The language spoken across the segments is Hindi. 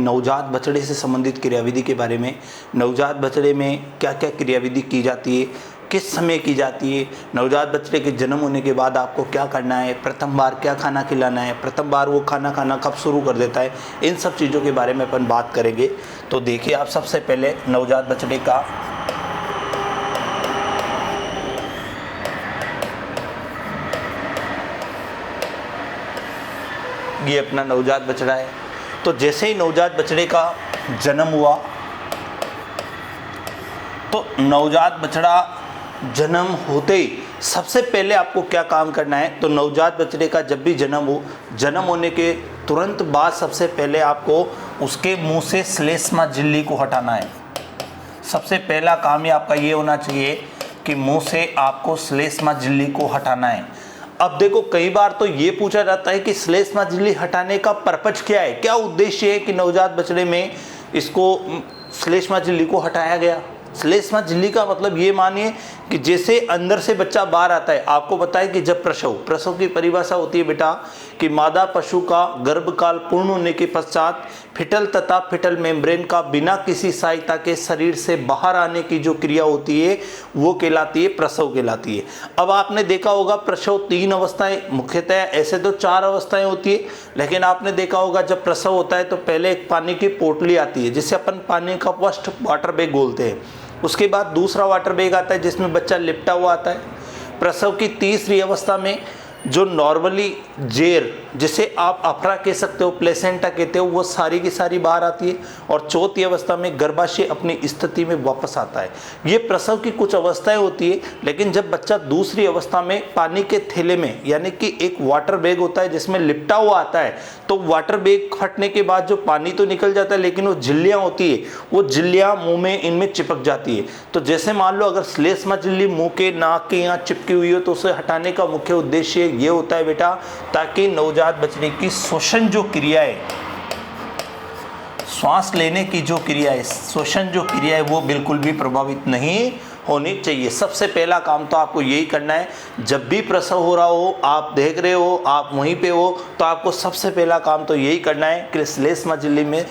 नवजात बछड़े से संबंधित क्रियाविधि के बारे में। नवजात बछड़े में क्या क्या क्रियाविधि की जाती है, किस समय की जाती है, नवजात बछड़े के जन्म होने के बाद आपको क्या करना है, प्रथम बार क्या खाना खिलाना है, प्रथम बार वो खाना खाना कब शुरू कर देता है, इन सब चीज़ों के बारे में अपन बात करेंगे। तो देखिए आप सबसे पहले नवजात बछड़े का ये अपना नवजात बछड़ा है। तो जैसे ही नवजात बछड़े का जन्म हुआ तो नवजात बछड़ा जन्म होते ही सबसे पहले आपको क्या काम करना है, तो नवजात बछड़े का जब भी जन्म हो, जन्म होने के तुरंत बाद सबसे पहले आपको उसके मुंह से श्लेष्मा झिल्ली को हटाना है। सबसे पहला काम ही आपका ये होना चाहिए कि मुंह से आपको श्लेष्मा झिल्ली को हटाना है। अब देखो कई बार तो ये पूछा जाता है कि श्लेष्मा झिल्ली हटाने का पर्पज क्या है, क्या उद्देश्य है कि नवजात बछड़े में इसको श्लेष्मा झिल्ली को हटाया गया। श्लेष्मा झिल्ली का मतलब ये मानिए कि जैसे अंदर से बच्चा बाहर आता है, आपको पता है कि जब प्रसव की परिभाषा होती है बेटा कि मादा पशु का गर्भकाल पूर्ण होने के पश्चात फिटल तथा फिटल मेम्ब्रेन का बिना किसी सहायता के शरीर से बाहर आने की जो क्रिया होती है वो कहलाती है प्रसव कहलाती है। अब आपने देखा होगा प्रसव 3 अवस्थाएं, मुख्यतः ऐसे तो 4 अवस्थाएं होती है, लेकिन आपने देखा होगा जब प्रसव होता है तो पहले एक पानी की पोटली आती है जिसे अपन पानी का फर्स्ट वाटर बैग बोलते हैं। उसके बाद दूसरा वाटर बैग आता है जिसमें बच्चा लिपटा हुआ आता है। प्रसव की तीसरी अवस्था में जो नॉर्मली जेर, जिसे आप अफरा कह सकते हो, प्लेसेंटा कहते हो, वो सारी की सारी बाहर आती है। और चौथी अवस्था में गर्भाशय अपनी स्थिति में वापस आता है। ये प्रसव की कुछ अवस्थाएं होती है। लेकिन जब बच्चा दूसरी अवस्था में पानी के थैले में, यानी कि एक वाटर बैग होता है जिसमें लिपटा हुआ आता है, तो वाटर बैग फटने के बाद जो पानी तो निकल जाता है लेकिन वो झिल्लियाँ होती है, वो झिल्लियाँ मुँह में इनमें चिपक जाती है। तो जैसे मान लो अगर श्लेष्मा झिल्ली मुँह के नाक के यहाँ चिपकी हुई हो तो उसे हटाने का मुख्य उद्देश्य ये होता है बेटा ताकि नवजात बछड़े की श्वसन जो क्रिया है, श्वास लेने की जो क्रिया है, श्वसन जो क्रिया है वो बिल्कुल भी प्रभावित नहीं होनी चाहिए। सबसे पहला काम तो आपको यही करना है। जब भी प्रसव हो रहा हो, आप देख रहे हो, आप वहीं पे हो, तो आपको सबसे पहला काम तो यही करना है कि श्लेष्मा झिल्ली में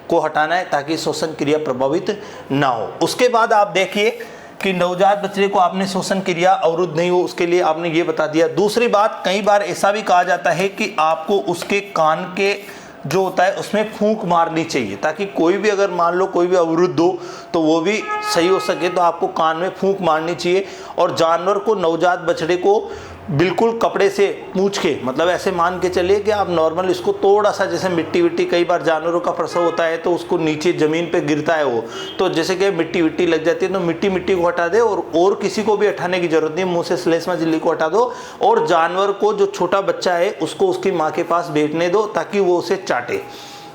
को हटाना है ताकि श्वसन क्रिया प्रभावित ना हो। उसके बाद आप देखिए कि नवजात बछड़े को आपने श्वसन क्रिया अवरुद्ध नहीं हो, उसके लिए आपने ये बता दिया। दूसरी बात, कई बार ऐसा भी कहा जाता है कि आपको उसके कान के जो होता है उसमें फूंक मारनी चाहिए ताकि कोई भी अगर मान लो कोई भी अवरुद्ध हो तो वो भी सही हो सके। तो आपको कान में फूंक मारनी चाहिए। और जानवर को, नवजात बछड़े को बिल्कुल कपड़े से पूंछ के, मतलब ऐसे मान के चलिए कि आप नॉर्मल इसको थोड़ा सा, जैसे मिट्टी विट्टी, कई बार जानवरों का प्रसव होता है तो उसको नीचे ज़मीन पे गिरता है वो, तो जैसे कि मिट्टी विट्टी लग जाती है तो मिट्टी को हटा दे। और किसी को भी हटाने की जरूरत नहीं, मुंह से श्लेष्मा झिल्ली को हटा दो। और जानवर को, जो छोटा बच्चा है, उसको उसकी माँ के पास बैठने दो ताकि वो उसे चाटे।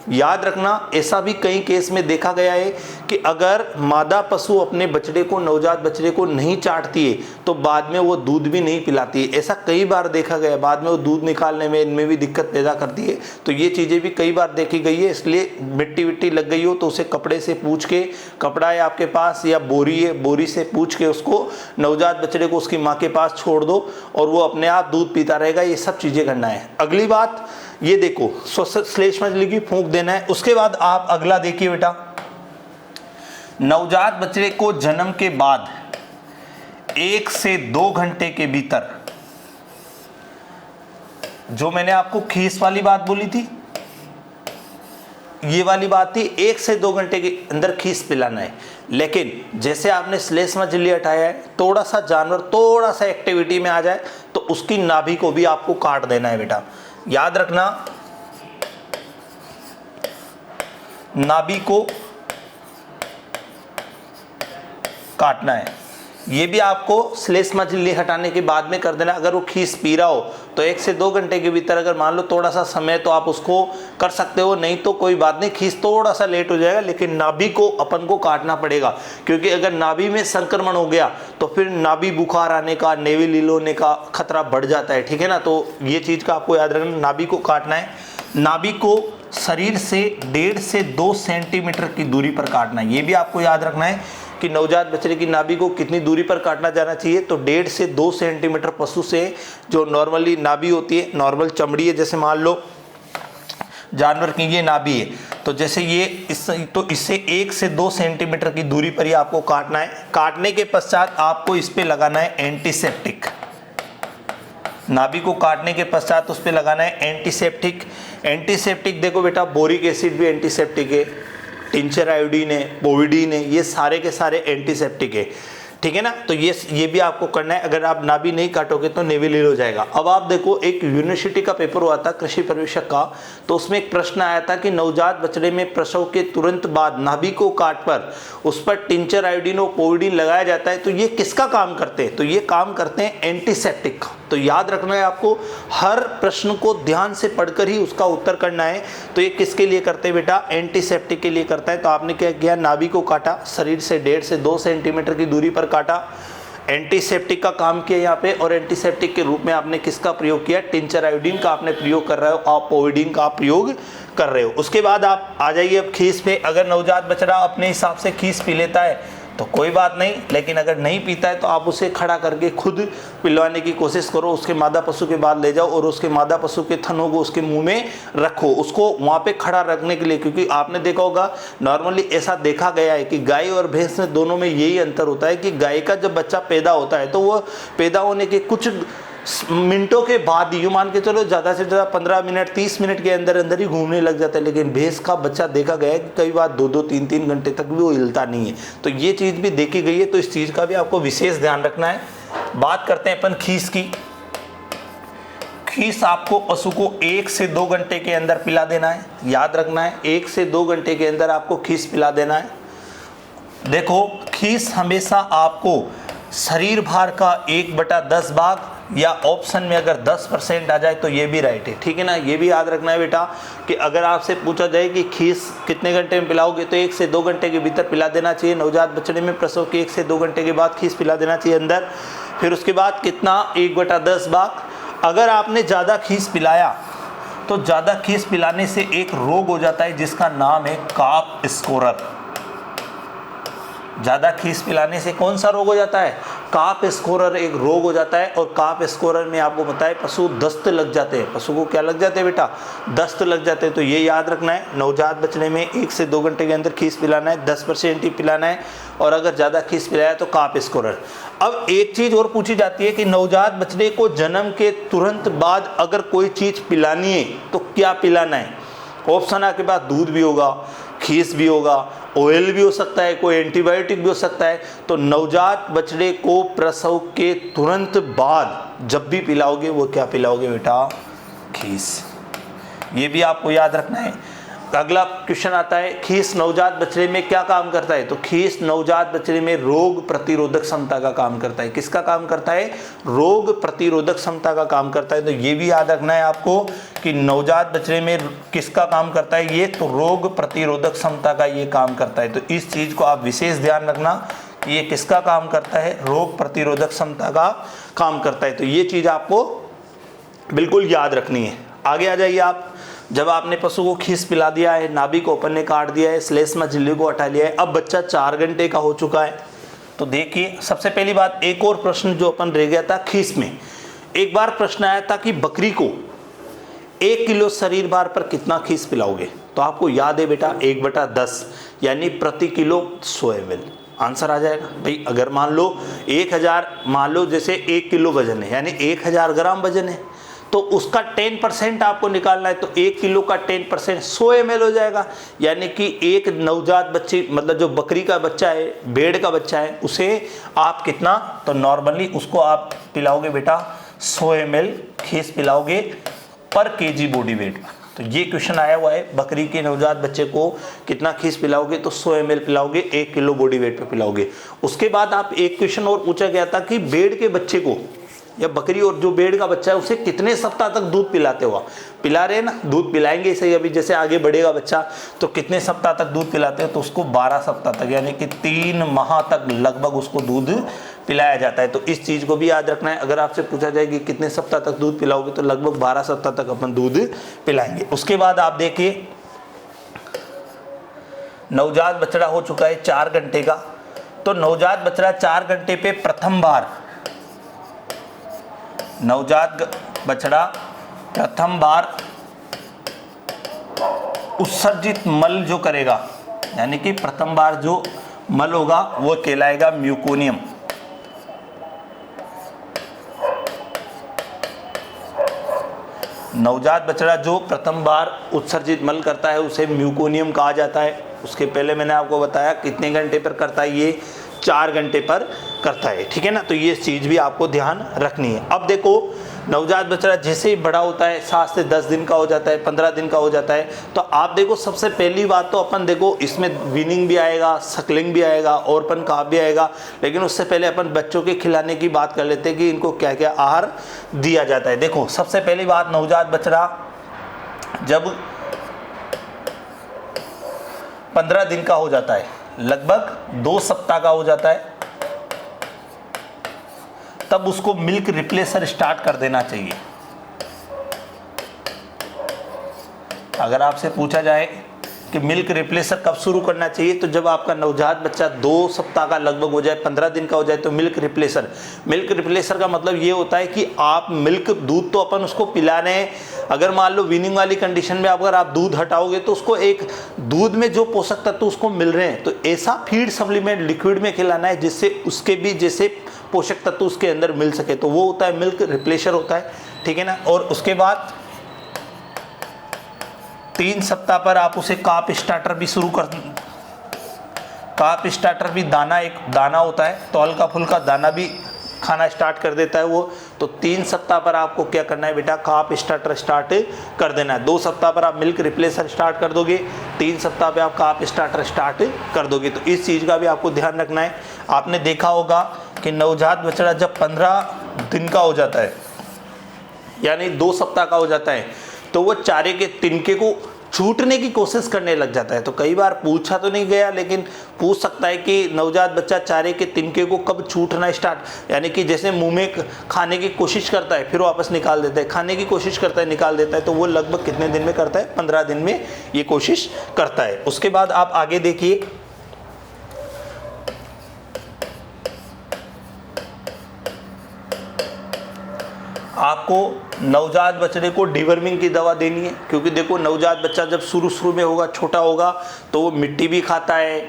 याद रखना, ऐसा भी कई केस में देखा गया है कि अगर मादा पशु अपने बछड़े को, नवजात बछड़े को नहीं चाटती है तो बाद में वो दूध भी नहीं पिलाती है। ऐसा कई बार देखा गया, बाद में वो दूध निकालने में इनमें भी दिक्कत पैदा करती है। तो ये चीज़ें भी कई बार देखी गई है। इसलिए मिट्टी विट्टी लग गई हो तो उसे कपड़े से पूंछ के, कपड़ा है आपके पास या बोरी है, बोरी से पूंछ के उसको, नवजात बछड़े को उसकी माँ के पास छोड़ दो और वो अपने आप दूध पीता रहेगा। ये सब चीज़ें करना है। अगली बात ये देखो, श्लेष्मा झिल्ली की फूंक देना है। उसके बाद आप अगला देखिए बेटा, नवजात बछड़े को जन्म के बाद 1 से 2 घंटे के भीतर, जो मैंने आपको खीस वाली बात बोली थी, ये वाली बात थी, 1 से 2 घंटे के अंदर खीस पिलाना है। लेकिन जैसे आपने श्लेष्मा झिल्ली हटाया है, थोड़ा सा जानवर थोड़ा सा एक्टिविटी में आ जाए तो उसकी नाभि को भी आपको काट देना है बेटा। याद रखना, नाभि को काटना है। ये भी आपको श्लेष्मा झिल्ली हटाने के बाद में कर देना। अगर वो खीस पी रहा हो तो 1 से 2 घंटे के भीतर, अगर मान लो थोड़ा सा समय तो आप उसको कर सकते हो, नहीं तो कोई बात नहीं, खीस थोड़ा सा लेट हो जाएगा, लेकिन नाभि को अपन को काटना पड़ेगा। क्योंकि अगर नाभि में संक्रमण हो गया तो फिर नाभि बुखार आने का, नेवी लील होने का खतरा बढ़ जाता है। ठीक है ना, तो ये चीज़ का आपको याद रखना, नाभि को काटना है। नाभि को शरीर से 1.5 से 2 सेंटीमीटर की दूरी पर काटना है। ये भी आपको याद रखना है कि नवजात बछड़े की नाभि को कितनी दूरी पर काटना जाना चाहिए। तो 1.5 से 2 सेंटीमीटर पशु से जो नॉर्मली नाभि होती है, नॉर्मल चमड़ी है, जैसे मान लो जानवर की ये नाभि है। तो जैसे ये इससे 1 से 2 सेंटीमीटर की दूरी पर ही आपको काटना है। काटने के पश्चात आपको इस पे लगाना है एंटीसेप्टिक। नाभि को काटने के पश्चात उस पे लगाना है एंटीसेप्टिक। एंटीसेप्टिक देखो बेटा, बोरिक एसिड भी एंटीसेप्टिक है, टिंचर आयोडीन है, पोविडीन है, ये सारे के सारे एंटीसेप्टिक है, ठीक है ना। तो ये भी आपको करना है। अगर आप नाभि नहीं काटोगे तो नेविलिल हो जाएगा। अब आप देखो, एक यूनिवर्सिटी का पेपर हुआ था कृषि पर्यवेक्षक का, तो उसमें एक प्रश्न आया था कि नवजात बछड़े में प्रसव के तुरंत बाद नाभि को काट पर उस पर टिंचर आयोडीन और पोविडीन लगाया जाता है, तो ये किसका काम करते हैं? तो ये काम करते हैं एंटीसेप्टिक का। तो याद रखना है आपको, हर प्रश्न को ध्यान से पढ़कर ही उसका उत्तर करना है। तो ये किसके लिए करते हैं बेटा? एंटीसेप्टिक के लिए करता है। तो आपने क्या किया, नाभि को काटा, शरीर से 1.5 से 2 सेंटीमीटर की दूरी पर काटा, एंटीसेप्टिक का काम किया यहाँ पे। और एंटीसेप्टिक के रूप में आपने किसका प्रयोग किया? टिंचर आयोडीन का आपने प्रयोग कर रहे हो, आप पोविडीन का प्रयोग कर रहे हो। उसके बाद आप आ जाइए अब खीस पे। अगर नवजात बछड़ा अपने हिसाब से खीस पी लेता है तो कोई बात नहीं, लेकिन अगर नहीं पीता है तो आप उसे खड़ा करके खुद पिलवाने की कोशिश करो। उसके मादा पशु के बाद ले जाओ और उसके मादा पशु के थनों को उसके मुंह में रखो, उसको वहाँ पे खड़ा रखने के लिए। क्योंकि आपने देखा होगा, नॉर्मली ऐसा देखा गया है कि गाय और भैंस में दोनों में यही अंतर होता है कि गाय का जब बच्चा पैदा होता है तो वह पैदा होने के कुछ मिनटों के बाद ही, यूँ मान के चलो ज़्यादा से ज़्यादा 15 मिनट 30 मिनट के अंदर अंदर ही घूमने लग जाता है। लेकिन भैंस का बच्चा देखा गया है कि कई बार 2-2 3-3 घंटे तक भी वो हिलता नहीं है। तो ये चीज़ भी देखी गई है, तो इस चीज़ का भी आपको विशेष ध्यान रखना है। बात करते हैं अपन खीस की। खीस आपको पशु को 1 से 2 घंटे के अंदर पिला देना है। याद रखना है, 1 से 2 घंटे के अंदर आपको खीस पिला देना है। देखो, खीस हमेशा आपको शरीर भार का 1/10 भाग, या ऑप्शन में अगर 10% आ जाए तो ये भी राइट है, ठीक है ना। ये भी याद रखना है बेटा कि अगर आपसे पूछा जाए कि खीस कितने घंटे में पिलाओगे, तो 1 से 2 घंटे के भीतर पिला देना चाहिए। नवजात बछड़े में प्रसव के 1 से 2 घंटे के बाद खीस पिला देना चाहिए अंदर। फिर उसके बाद कितना? 1/10 भाग। अगर आपने ज़्यादा खीस पिलाया तो ज़्यादा खीस पिलाने से एक रोग हो जाता है जिसका नाम है काफ स्कोरर। ज़्यादा खीस पिलाने से कौन सा रोग हो जाता है? काफ स्कोरर एक रोग हो जाता है। और काफ स्कोरर में आपको पता है पशु दस्त लग जाते हैं। पशु को क्या लग जाते हैं बेटा? दस्त लग जाते हैं। तो ये याद रखना है, नवजात बछड़े में 1 से 2 घंटे के अंदर खीस पिलाना है, 10% ही पिलाना है। और अगर ज़्यादा खीस पिलाया तो काफ स्कोरर। अब एक चीज़ और पूछी जाती है कि नवजात बछड़े को जन्म के तुरंत बाद अगर कोई चीज़ पिलानी है तो क्या पिलाना है? ऑप्शन आपके पास दूध भी होगा, खीस भी होगा, ऑयल भी हो सकता है, कोई एंटीबायोटिक भी हो सकता है। तो नवजात बछड़े को प्रसव के तुरंत बाद जब भी पिलाओगे वो क्या पिलाओगे बेटा? खीस। ये भी आपको याद रखना है। अगला क्वेश्चन आता है, खीस नवजात बछड़े में क्या काम करता है? तो खीस नवजात बछड़े में रोग प्रतिरोधक क्षमता का काम करता है। किसका काम करता है? रोग प्रतिरोधक क्षमता का काम करता है। तो ये भी याद रखना है आपको कि नवजात बछड़े में किसका काम करता है? ये तो रोग प्रतिरोधक क्षमता का ये काम करता है। तो इस चीज़ को आप विशेष ध्यान रखना कि ये किसका काम करता है? रोग प्रतिरोधक क्षमता का काम करता है। तो ये चीज़ आपको बिल्कुल याद रखनी है। आगे आ जाइए आप। जब आपने पशु को खीस पिला दिया है, नाभि को अपन ने काट दिया है, श्लेष्मा झिल्ली को हटा लिया है, अब बच्चा 4 घंटे का हो चुका है। तो देखिए, सबसे पहली बात, एक और प्रश्न जो अपन रह गया था खीस में। एक बार प्रश्न आया था कि बकरी को 1 किलो शरीर भार पर कितना खीस पिलाओगे? तो आपको याद है बेटा 1/10, यानी प्रति किलो 100 ml। आंसर आ जाएगा भाई। अगर मान लो 1000, मान लो जैसे 1 किलो वजन है, यानी 1000 ग्राम वजन है, तो उसका 10% आपको निकालना है। तो 1 किलो का 10% 100 ml हो जाएगा। यानी कि एक नवजात बच्ची, मतलब जो बकरी का बच्चा है, भेड़ का बच्चा है, उसे आप कितना, तो नॉर्मली उसको आप पिलाओगे बेटा 100 ml खीस पिलाओगे पर केजी बॉडी वेट। तो ये क्वेश्चन आया हुआ है, बकरी के नवजात बच्चे को कितना खीस पिलाओगे? तो 100 ml पिलाओगे, 1 किलो बॉडी वेट पे पिलाओगे। उसके बाद आप एक क्वेश्चन और पूछा गया था कि भेड़ के बच्चे को, या बकरी और जो भेड़ का बच्चा है, उसे कितने सप्ताह तक दूध पिलाते हो? पिला रहे हैं ना, दूध पिलाएंगे सही। अभी जैसे आगे बढ़ेगा बच्चा तो कितने सप्ताह तक दूध पिलाते हो? तो उसको 12 सप्ताह तक, यानी कि 3 माह तक लगभग उसको दूध पिलाया जाता है। तो इस चीज़ को भी याद रखना है। अगर आपसे पूछा जाए कि कितने सप्ताह तक दूध पिलाओगे, तो लगभग 12 सप्ताह तक अपन दूध पिलाएंगे। उसके बाद आप देखिए, नवजात बछड़ा हो चुका है 4 घंटे का। तो नवजात बछड़ा 4 घंटे पे प्रथम बार, नवजात बछड़ा प्रथम बार उत्सर्जित मल जो करेगा, यानी कि प्रथम बार जो मल होगा वो कहलाएगा म्यूकोनियम। नवजात बछड़ा जो प्रथम बार उत्सर्जित मल करता है उसे म्यूकोनियम कहा जाता है। उसके पहले मैंने आपको बताया कितने घंटे पर करता है, ये 4 घंटे पर करता है, ठीक है ना। तो ये चीज़ भी आपको ध्यान रखनी है। अब देखो नवजात बछड़ा जैसे ही बड़ा होता है 7 से 10 दिन का हो जाता है, 15 दिन का हो जाता है, तो आप देखो सबसे पहली बात तो अपन देखो इसमें वीनिंग भी आएगा, सकलिंग भी आएगा, औरपन काफ भी आएगा। लेकिन उससे पहले अपन बच्चों के खिलाने की बात कर लेते हैं कि इनको क्या क्या आहार दिया जाता है। देखो सबसे पहली बात, नवजात बछड़ा जब 15 दिन का हो जाता है, लगभग 2 सप्ताह का हो जाता है, तब उसको मिल्क रिप्लेसर स्टार्ट कर देना चाहिए। अगर आपसे पूछा जाए कि मिल्क रिप्लेसर कब शुरू करना चाहिए, तो जब आपका नवजात बच्चा 2 सप्ताह का लगभग हो जाए, 15 दिन का हो जाए, तो मिल्क रिप्लेसर का मतलब ये होता है कि आप मिल्क, दूध तो अपन उसको पिला रहे हैं, अगर मान लो वीनिंग वाली कंडीशन में अगर आप दूध हटाओगे तो उसको एक दूध में जो पोषक तत्व उसको मिल रहे हैं, तो ऐसा फीड सप्लीमेंट लिक्विड में खिलाना है जिससे उसके भी जैसे पोषक तत्व उसके अंदर मिल सके, तो वो होता है मिल्क रिप्लेसर होता है, ठीक है ना। और उसके बाद 3 सप्ताह पर आप उसे काप स्टार्टर भी शुरू कर, काप स्टार्टर भी दाना, एक दाना होता है तो हल्का फुल्का दाना भी खाना स्टार्ट कर देता है वो। तो 3 सप्ताह पर आपको क्या करना है बेटा, काप स्टार्टर स्टार्ट कर देना है। 2 सप्ताह पर आप मिल्क रिप्लेसर स्टार्ट कर दोगे, 3 सप्ताह पे आप काप स्टार्टर स्टार्ट कर दोगे। तो इस चीज़ का भी आपको ध्यान रखना है। आपने देखा होगा कि नवजात बछड़ा जब 15 दिन का हो जाता है, यानी 2 सप्ताह का हो जाता है, तो वो चारे के तिनके को छूटने की कोशिश करने लग जाता है। तो कई बार पूछा तो नहीं गया, लेकिन पूछ सकता है कि नवजात बच्चा चारे के तिनके को कब छूटना स्टार्ट, यानी कि जैसे मुंह में खाने की कोशिश करता है फिर वापस निकाल देता है, खाने की कोशिश करता है निकाल देता है, तो वो लगभग कितने दिन में करता है, 15 दिन में ये कोशिश करता है। उसके बाद आप आगे देखिए, आपको नवजात बच्चे को डिवर्मिंग की दवा देनी है, क्योंकि देखो नवजात बच्चा जब शुरू में होगा, छोटा होगा, तो वो मिट्टी भी खाता है,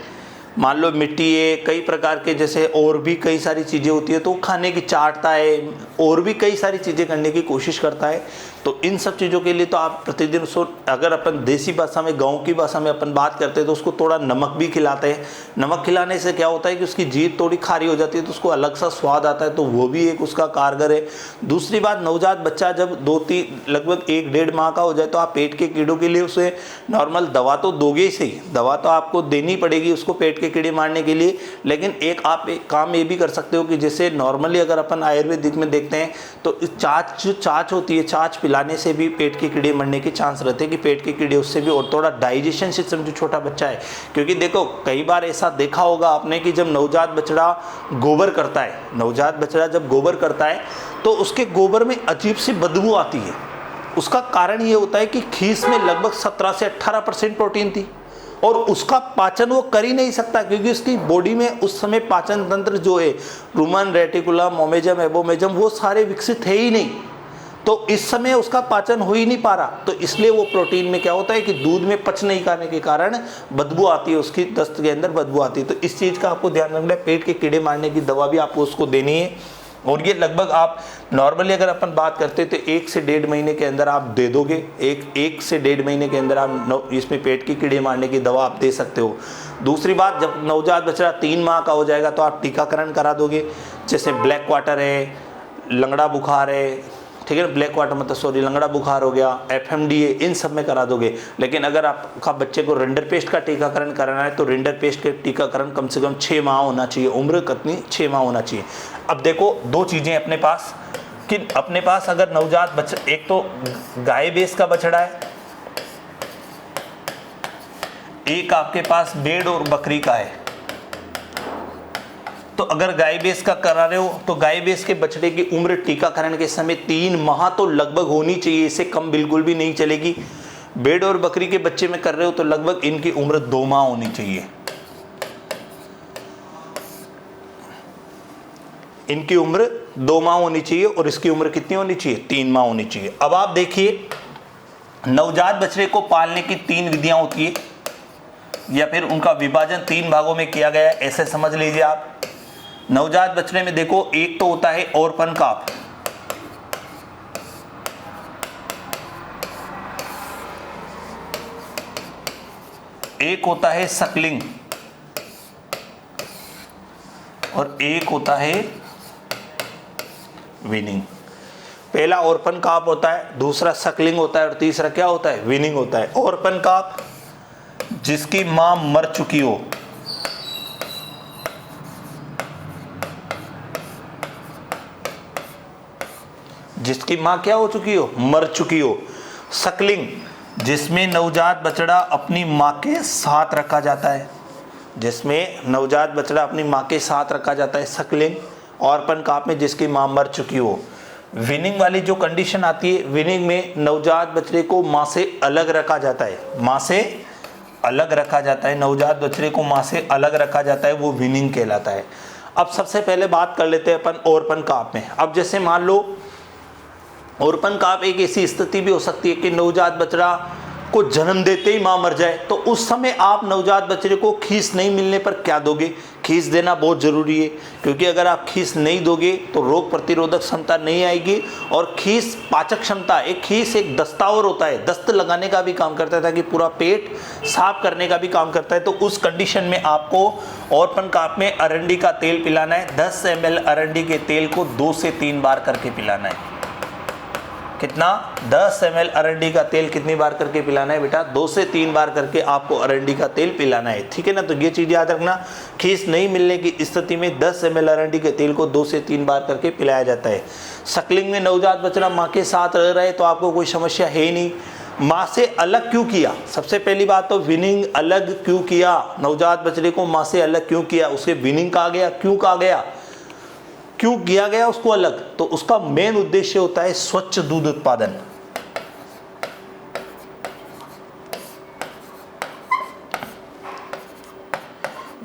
मान लो मिट्टी है, कई प्रकार के जैसे और भी कई सारी चीज़ें होती है तो खाने की चाटता है, और भी कई सारी चीज़ें करने की कोशिश करता है। तो इन सब चीज़ों के लिए तो आप प्रतिदिन उसको, अगर अपन देसी भाषा में, गांव की भाषा में अपन बात करते हैं, तो उसको थोड़ा नमक भी खिलाते हैं। नमक खिलाने से क्या होता है कि उसकी जीभ थोड़ी खारी हो जाती है, तो उसको अलग सा स्वाद आता है, तो वो भी एक उसका कारगर है। दूसरी बात, नवजात बच्चा जब 2-3 लगभग 1-1.5 माह का हो जाए, तो आप पेट के कीड़ों के लिए उसे नॉर्मल दवा तो दोगे ही सही, दवा तो आपको देनी पड़ेगी उसको पेट के कीड़े मारने के लिए। लेकिन एक काम ये भी कर सकते हो कि जैसे नॉर्मली अगर अपन आयुर्वेदिक में देखते हैं तो छाछ होती है, छाछ पिलाने से भी पेट के कीड़े मरने के चांस रहते हैं, कि पेट के कीड़े उससे भी, और थोड़ा डाइजेशन सिस्टम जो छोटा बच्चा है, क्योंकि देखो कई बार ऐसा देखा होगा आपने कि जब नवजात बछड़ा गोबर करता है, नवजात बछड़ा जब गोबर करता है तो उसके गोबर में अजीब सी बदबू आती है। उसका कारण ये होता है कि खीस में लगभग 17 से 18% प्रोटीन थी, और उसका पाचन वो कर ही नहीं सकता, क्योंकि उसकी बॉडी में उस समय पाचन तंत्र जो है, रुमन, रेटिकुलम, ओमेजम, एबोमेजम, वो सारे विकसित है ही नहीं, तो इस समय उसका पाचन हो ही नहीं पा रहा। तो इसलिए वो प्रोटीन में क्या होता है कि दूध में पच नहीं करने के कारण बदबू आती है, उसकी दस्त के अंदर बदबू आती है। तो इस चीज़ का आपको ध्यान रखना है, पेट के कीड़े मारने की दवा भी आपको उसको देनी है। और ये लगभग आप नॉर्मली अगर अपन बात करते हैं तो 1 से 1.5 महीने के अंदर आप दे दोगे, एक से 1.5 महीने के अंदर आप इसमें पेट की कीड़े मारने की दवा आप दे सकते हो। दूसरी बात, जब नवजात बछड़ा 3 माह का हो जाएगा तो आप टीकाकरण करा दोगे, जैसे ब्लैक क्वार्टर है, लंगड़ा बुखार है, ठीक है, ब्लैक वाटर मतलब सॉरी लंगड़ा बुखार हो गया, FMD है, इन सब में करा दोगे। लेकिन अगर आपका बच्चे को रिंडरपेस्ट का टीकाकरण कराना है तो रिंडरपेस्ट के टीकाकरण कम से कम 6 माह होना चाहिए, उम्र कितनी, 6 माह होना चाहिए। अब देखो 2 चीज़ें अपने पास, कि अपने पास अगर नवजात बच्चा, एक तो गाय भैंस का बछड़ा है, एक आपके पास भेड़ और बकरी का है। तो अगर गाय भैंस का करा रहे हो तो गाय भैंस के बछड़े की उम्र टीकाकरण के समय 3 माह तो लगभग होनी चाहिए, इससे कम बिल्कुल भी नहीं चलेगी। भेड़ और बकरी के बच्चे में कर रहे हो तो लगभग इनकी उम्र 2 माह होनी चाहिए, इनकी उम्र 2 माह होनी चाहिए, और इसकी उम्र कितनी होनी चाहिए, 3 माह होनी चाहिए। अब आप देखिए नवजात बछड़े को पालने की 3 विधियां होती है, या फिर उनका विभाजन 3 भागों में किया गया है, ऐसे समझ लीजिए आप। नवजात बछड़े में देखो, एक तो होता है ओरपन काप, एक होता है सकलिंग, और एक होता है विनिंग। पहला ओरपन काप होता है, दूसरा सकलिंग होता है, और तीसरा क्या होता है? विनिंग होता है। ओरपन काप, जिसकी मां मर चुकी हो, जिसकी मां क्या हो चुकी हो? मर चुकी हो। सकलिंग, जिसमें नवजात बछड़ा अपनी मां के साथ रखा जाता है, जिसमें नवजात बछड़ा अपनी मां के साथ रखा जाता है, सकलिंग। ओरपन काप में जिसकी मां मर चुकी हो। विनिंग वाली जो कंडीशन आती है, विनिंग में नवजात बछड़े को मां से अलग रखा जाता है, मां से अलग रखा जाता है, नवजात बछड़े को मां से अलग रखा जाता है, वो विनिंग कहलाता है। अब सबसे पहले बात कर लेते हैं अपन ओरपन काप में। अब जैसे मान लो ओरपन काप एक ऐसी स्थिति भी हो सकती है कि नवजात बछड़ा को जन्म देते ही मां मर जाए, तो उस समय आप नवजात बछड़े को खीस नहीं मिलने पर क्या दोगे? खीस देना बहुत ज़रूरी है, क्योंकि अगर आप खीस नहीं दोगे तो रोग प्रतिरोधक क्षमता नहीं आएगी, और खीस पाचक क्षमता, एक खीस एक दस्तावर होता है, दस्त लगाने का भी काम करता है, ताकि पूरा पेट साफ करने का भी काम करता है। तो उस कंडीशन में आपको ओरपन काप में अरंडी का तेल पिलाना है। 10 ml अरंडी के तेल को 2 से 3 बार करके पिलाना है। कितना? 10 ml अरंडी का तेल कितनी बार करके पिलाना है बेटा? 2 से 3 बार करके आपको अरंडी का तेल पिलाना है, ठीक है ना। तो ये चीज़ याद रखना, खीस नहीं मिलने की स्थिति में 10 ml अरंडी के तेल को 2 से 3 बार करके पिलाया जाता है। सकलिंग में नवजात बछड़ा माँ के साथ रह रहा है तो आपको कोई समस्या है ही नहीं। माँ से अलग क्यों किया? सबसे पहली बात तो विनिंग अलग क्यों किया? नवजात बछड़े को माँ से अलग क्यों किया? उसे विनिंग कहा गया, क्यों कहा गया, क्यों किया गया उसको अलग? तो उसका मेन उद्देश्य होता है स्वच्छ दूध उत्पादन।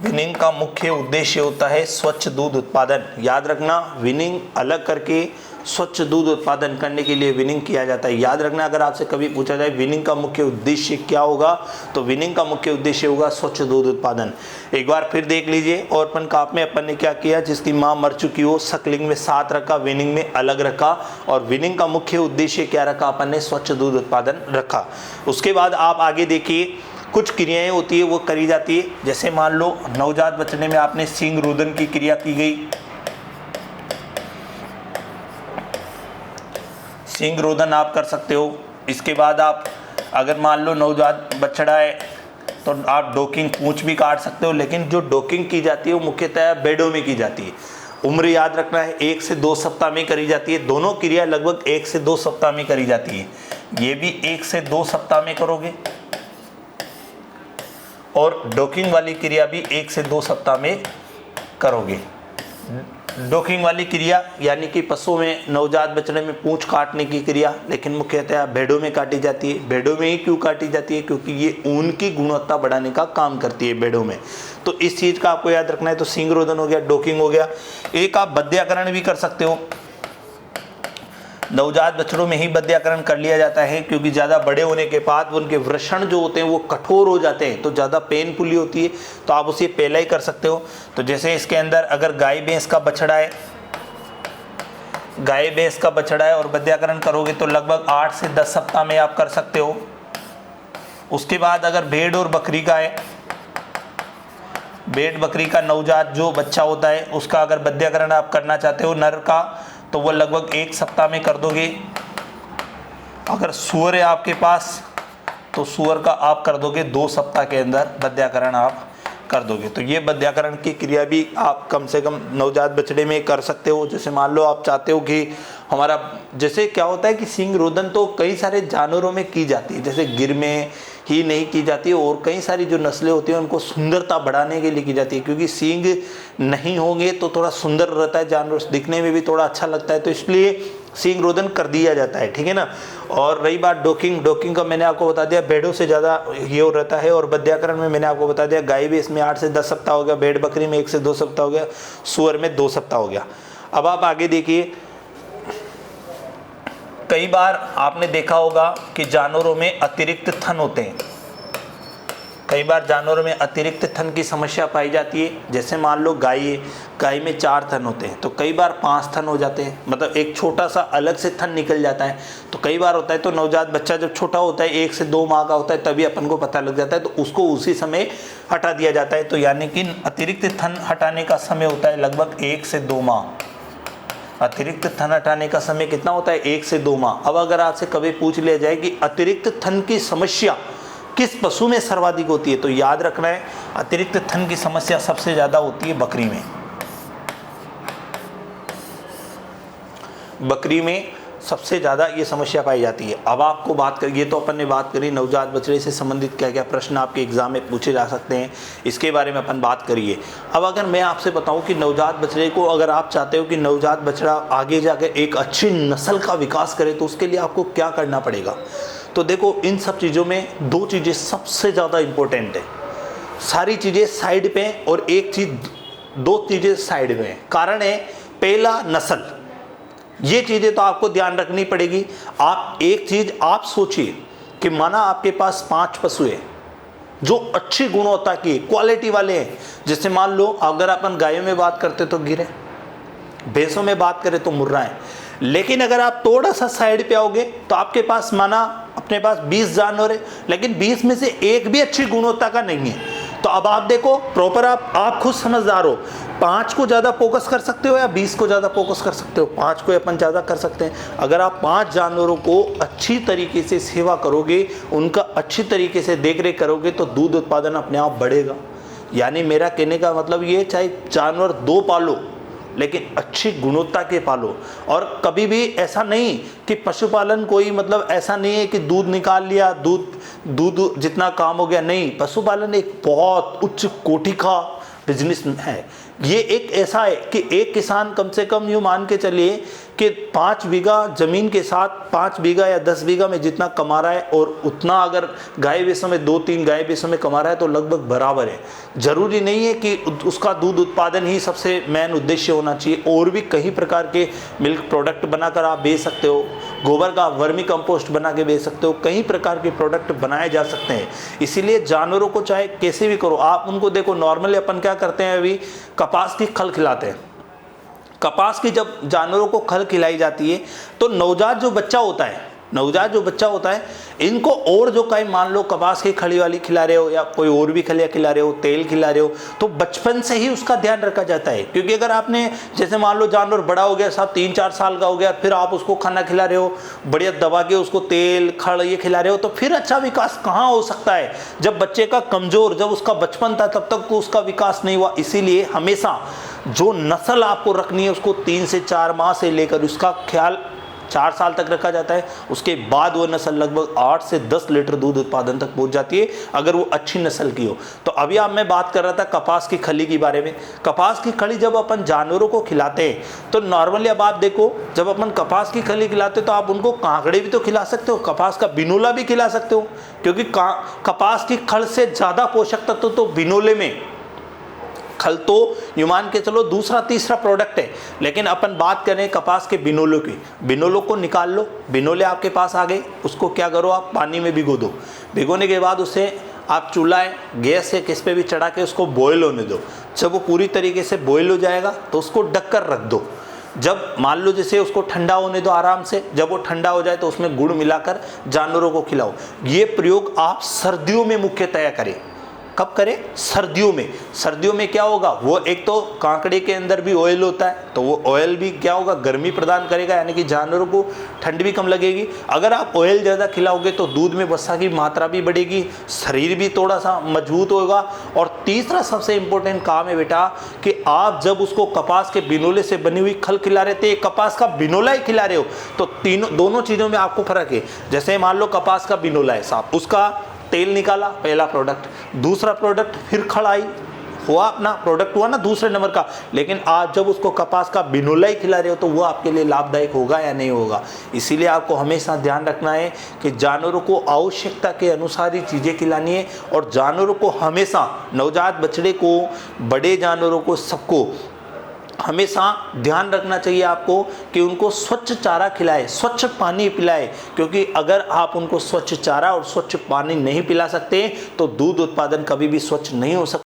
विनिंग का मुख्य उद्देश्य होता है स्वच्छ दूध उत्पादन। याद रखना, विनिंग अलग करके स्वच्छ दूध उत्पादन करने के लिए विनिंग किया जाता है। याद रखना, अगर आपसे कभी पूछा जाए विनिंग का मुख्य उद्देश्य क्या होगा, तो विनिंग का मुख्य उद्देश्य होगा स्वच्छ दूध उत्पादन। एक बार फिर देख लीजिए, ओरपन काप में अपन ने क्या किया? जिसकी माँ मर चुकी हो, सकलिंग में साथ रखा, विनिंग में अलग रखा, और विनिंग का मुख्य उद्देश्य क्या रखा? अपन ने स्वच्छ दूध उत्पादन रखा। उसके बाद आप आगे देखिए, कुछ क्रियाएं होती है वो करी जाती है। जैसे मान लो नवजात बछड़े में आपने सींग रोदन की क्रिया की गई, सींग रोदन आप कर सकते हो। इसके बाद आप अगर मान लो नवजात बछड़ा है तो आप डोकिंग, पूंछ भी काट सकते हो, लेकिन जो डोकिंग की जाती है वो मुख्यतः बेडों में की जाती है। उम्र याद रखना है 1 से 2 सप्ताह में करी जाती है। दोनों क्रिया लगभग 1 से 2 सप्ताह में करी जाती है। ये भी 1 से 2 सप्ताह में करोगे, और डोकिंग वाली क्रिया भी 1 से 2 सप्ताह में करोगे। डोकिंग वाली क्रिया यानी कि पशु में नवजात बछड़े में पूंछ काटने की क्रिया, लेकिन मुख्यतः भेड़ों में काटी जाती है। भेड़ों में ही क्यों काटी जाती है? क्योंकि ये ऊन की गुणवत्ता बढ़ाने का काम करती है भेड़ों में। तो इस चीज़ का आपको याद रखना है। तो सींग रोदन हो गया, डोकिंग हो गया। एक आप बद्याकरण भी कर सकते हो। नवजात बछड़ों में ही बद्याकरण कर लिया जाता है, क्योंकि ज़्यादा बड़े होने के बाद उनके वृषण जो होते हैं वो कठोर हो जाते हैं, तो ज़्यादा पेनफुली होती है, तो आप उसे पहले ही कर सकते हो। तो जैसे इसके अंदर अगर गाय भैंस का बछड़ा है, गाय भैंस का बछड़ा है और बद्याकरण करोगे तो लगभग 8 से 10 सप्ताह में आप कर सकते हो। उसके बाद अगर भेड़ और बकरी का है, भेड़ बकरी का नवजात जो बच्चा होता है उसका अगर बद्याकरण आप करना चाहते हो नर का, तो वो लगभग 1 सप्ताह में कर दोगे। अगर सूअर है आपके पास तो सूअर का आप कर दोगे 2 सप्ताह के अंदर बद्याकरण आप कर दोगे। तो ये बद्याकरण की क्रिया भी आप कम से कम नवजात बछड़े में कर सकते हो। जैसे मान लो आप चाहते हो कि हमारा, जैसे क्या होता है कि सींग रोदन तो कई सारे जानवरों में की जाती है, जैसे गिर में ही नहीं की जाती है, और कई सारी जो नस्लें होती हैं उनको सुंदरता बढ़ाने के लिए की जाती है, क्योंकि सींग नहीं होंगे तो थोड़ा सुंदर रहता है जानवर, दिखने में भी थोड़ा अच्छा लगता है, तो इसलिए सींग रोदन कर दिया जाता है, ठीक है ना। और रही बात डोकिंग, डोकिंग का मैंने आपको बता दिया भेड़ों से ज़्यादा ये हो रहता है, और बद्याकरण में मैंने आपको बता दिया गाय भी इसमें 8 से 10 सप्ताह हो गया, भेड़ बकरी में 1 से 2 सप्ताह हो गया, सूअर में 2 सप्ताह हो गया। अब आप आगे देखिए, कई बार आपने देखा होगा कि जानवरों में अतिरिक्त थन होते हैं। कई बार जानवरों में अतिरिक्त थन की समस्या पाई जाती है। जैसे मान लो गाय है, गाय में 4 थन होते हैं तो कई बार 5 थन हो जाते हैं, मतलब एक छोटा सा अलग से थन निकल जाता है। तो कई बार होता है तो नवजात बच्चा जब छोटा होता है 1 से 2 माह का होता है तभी अपन को पता लग जाता है, तो उसको उसी समय हटा दिया जाता है। तो यानी कि अतिरिक्त थन हटाने का समय होता है लगभग 1 से 2 माह। अतिरिक्त थन हटाने का समय कितना होता है? 1 से 2 माह। अब अगर आपसे कभी पूछ लिया जाए कि अतिरिक्त थन की समस्या किस पशु में सर्वाधिक होती है, तो याद रखना है अतिरिक्त थन की समस्या सबसे ज्यादा होती है बकरी में। बकरी में सबसे ज़्यादा ये समस्या पाई जाती है। अब आपको बात करिए, ये तो अपन ने बात करी नवजात बछड़े से संबंधित क्या क्या प्रश्न आपके एग्जाम में पूछे जा सकते हैं, इसके बारे में अपन बात करिए। अब अगर मैं आपसे बताऊं कि नवजात बछड़े को अगर आप चाहते हो कि नवजात बछड़ा आगे जाकर एक अच्छी नस्ल का विकास करे तो उसके लिए आपको क्या करना पड़ेगा। तो देखो, इन सब चीज़ों में 2 चीज़ें सबसे ज़्यादा इम्पोर्टेंट है। सारी चीज़ें साइड पे और एक चीज़ 2 चीज़ें साइड में है। कारण है पहला नस्ल, ये चीज़ें तो आपको ध्यान रखनी पड़ेगी। आप एक चीज़ आप सोचिए कि माना आपके पास 5 पशु है जो अच्छी गुणवत्ता की क्वालिटी वाले हैं। जैसे मान लो अगर अपन गायों में बात करते तो गिरे, भैंसों में बात करें तो मुर्रा है। लेकिन अगर आप थोड़ा सा साइड पे आओगे तो आपके पास माना अपने पास 20 जानवर है, लेकिन 20 में से एक भी अच्छी गुणवत्ता का नहीं है। तो अब आप देखो प्रॉपर, आप खुद समझदार हो, 5 को ज़्यादा फोकस कर सकते हो या 20 को ज़्यादा फोकस कर सकते हो? 5 को अपन ज़्यादा कर सकते हैं। अगर आप 5 जानवरों को अच्छी तरीके से सेवा करोगे, उनका अच्छी तरीके से देख रेख करोगे तो दूध उत्पादन अपने आप बढ़ेगा। यानी मेरा कहने का मतलब ये, चाहे जानवर 2 पालो लेकिन अच्छी गुणवत्ता के पालो। और कभी भी ऐसा नहीं कि पशुपालन कोई मतलब ऐसा नहीं है कि दूध निकाल लिया, दूध जितना काम हो गया, नहीं। पशुपालन एक बहुत उच्च कोटि का बिजनेस है। ये एक ऐसा है कि एक किसान कम से कम यूँ मान के चलिए कि 5 बीघा ज़मीन के साथ 5 बीघा या 10 बीघा में जितना कमा रहा है और उतना अगर गाय भैंसों में 2-3 गाय भैंसों में कमा रहा है तो लगभग बराबर है। ज़रूरी नहीं है कि उसका दूध उत्पादन ही सबसे मेन उद्देश्य होना चाहिए, और भी कई प्रकार के मिल्क प्रोडक्ट बनाकर आप बेच सकते हो, गोबर का वर्मी कंपोस्ट बना के बेच सकते हो, कई प्रकार के प्रोडक्ट बनाए जा सकते हैं। इसीलिए जानवरों को चाहे कैसे भी करो, आप उनको देखो, नॉर्मली अपन क्या करते हैं, अभी कपास की खल खिलाते हैं। कपास की जब जानवरों को खल खिलाई जाती है तो नवजात जो बच्चा होता है इनको, और जो कहीं मान लो कपास की खली वाली खिला रहे हो या कोई और भी खलियाँ खिला रहे हो, तेल खिला रहे हो, तो बचपन से ही उसका ध्यान रखा जाता है। क्योंकि अगर आपने जैसे मान लो जानवर बड़ा हो गया, साहब 3-4 साल का हो गया, फिर आप उसको खाना खिला रहे हो, बढ़िया दबा के उसको तेल खड़ ये खिला रहे हो, तो फिर अच्छा विकास कहाँ हो सकता है? जब बच्चे का कमज़ोर, जब उसका बचपन था तब तक तो उसका विकास नहीं हुआ। इसीलिए हमेशा जो नस्ल आपको रखनी है उसको 3 से 4 माह से लेकर उसका ख्याल 4 साल तक रखा जाता है। उसके बाद वो नस्ल लगभग 8 से 10 लीटर दूध उत्पादन तक पहुंच जाती है अगर वो अच्छी नस्ल की हो। तो अभी आप मैं बात कर रहा था कपास की खली के बारे में। कपास की खली जब अपन जानवरों को खिलाते हैं तो नॉर्मली अब आप देखो, जब अपन कपास की खली खिलाते तो आप उनको कांकड़े भी तो खिला सकते हो, कपास का बिनोला भी खिला सकते हो, क्योंकि कपास की खल से ज़्यादा पोषक तत्व तो बिनोले में। खल तो यूं मान के चलो दूसरा तीसरा प्रोडक्ट है, लेकिन अपन बात करें कपास के बिनोलों की। बिनोलों को निकाल लो, बिनोले आपके पास आ गए, उसको क्या करो, आप पानी में भिगो दो। भिगोने के बाद उसे आप चूल्हा गैस से किस पे भी चढ़ा के उसको बॉयल होने दो। जब वो पूरी तरीके से बॉयल हो जाएगा तो उसको ढक कर रख दो। जब मान लो जैसे उसको ठंडा होने दो आराम से, जब वो ठंडा हो जाए तो उसमें गुड़ मिलाकर जानवरों को खिलाओ। ये प्रयोग आप सर्दियों में मुख्यतया करें। कब करें? सर्दियों में। सर्दियों में क्या होगा, वो एक तो कांकड़े के अंदर भी ऑयल होता है, तो वो ऑयल भी क्या होगा, गर्मी प्रदान करेगा, यानी कि जानवरों को ठंड भी कम लगेगी। अगर आप ऑयल ज़्यादा खिलाओगे तो दूध में वसा की मात्रा भी बढ़ेगी, शरीर भी थोड़ा सा मजबूत होगा। और तीसरा सबसे इंपॉर्टेंट काम है बेटा कि आप जब उसको कपास के बिनोले से बनी हुई खल खिला रहे थे, कपास का बिनोला ही खिला रहे हो, तो दोनों चीज़ों में आपको फर्क है। जैसे मान लो कपास का बिनोला है साहब, उसका तेल निकाला, पहला प्रोडक्ट, दूसरा प्रोडक्ट फिर खड़ाई हुआ, अपना प्रोडक्ट हुआ ना दूसरे नंबर का। लेकिन आज जब उसको कपास का बिनोला ही खिला रहे हो तो वो आपके लिए लाभदायक होगा या नहीं होगा। इसीलिए आपको हमेशा ध्यान रखना है कि जानवरों को आवश्यकता के अनुसार ही चीज़ें खिलानी है। और जानवरों को हमेशा, नवजात बछड़े को, बड़े जानवरों को, सबको हमेशा ध्यान रखना चाहिए आपको कि उनको स्वच्छ चारा खिलाए, स्वच्छ पानी पिलाए, क्योंकि अगर आप उनको स्वच्छ चारा और स्वच्छ पानी नहीं पिला सकते तो दूध उत्पादन कभी भी स्वच्छ नहीं हो सकता।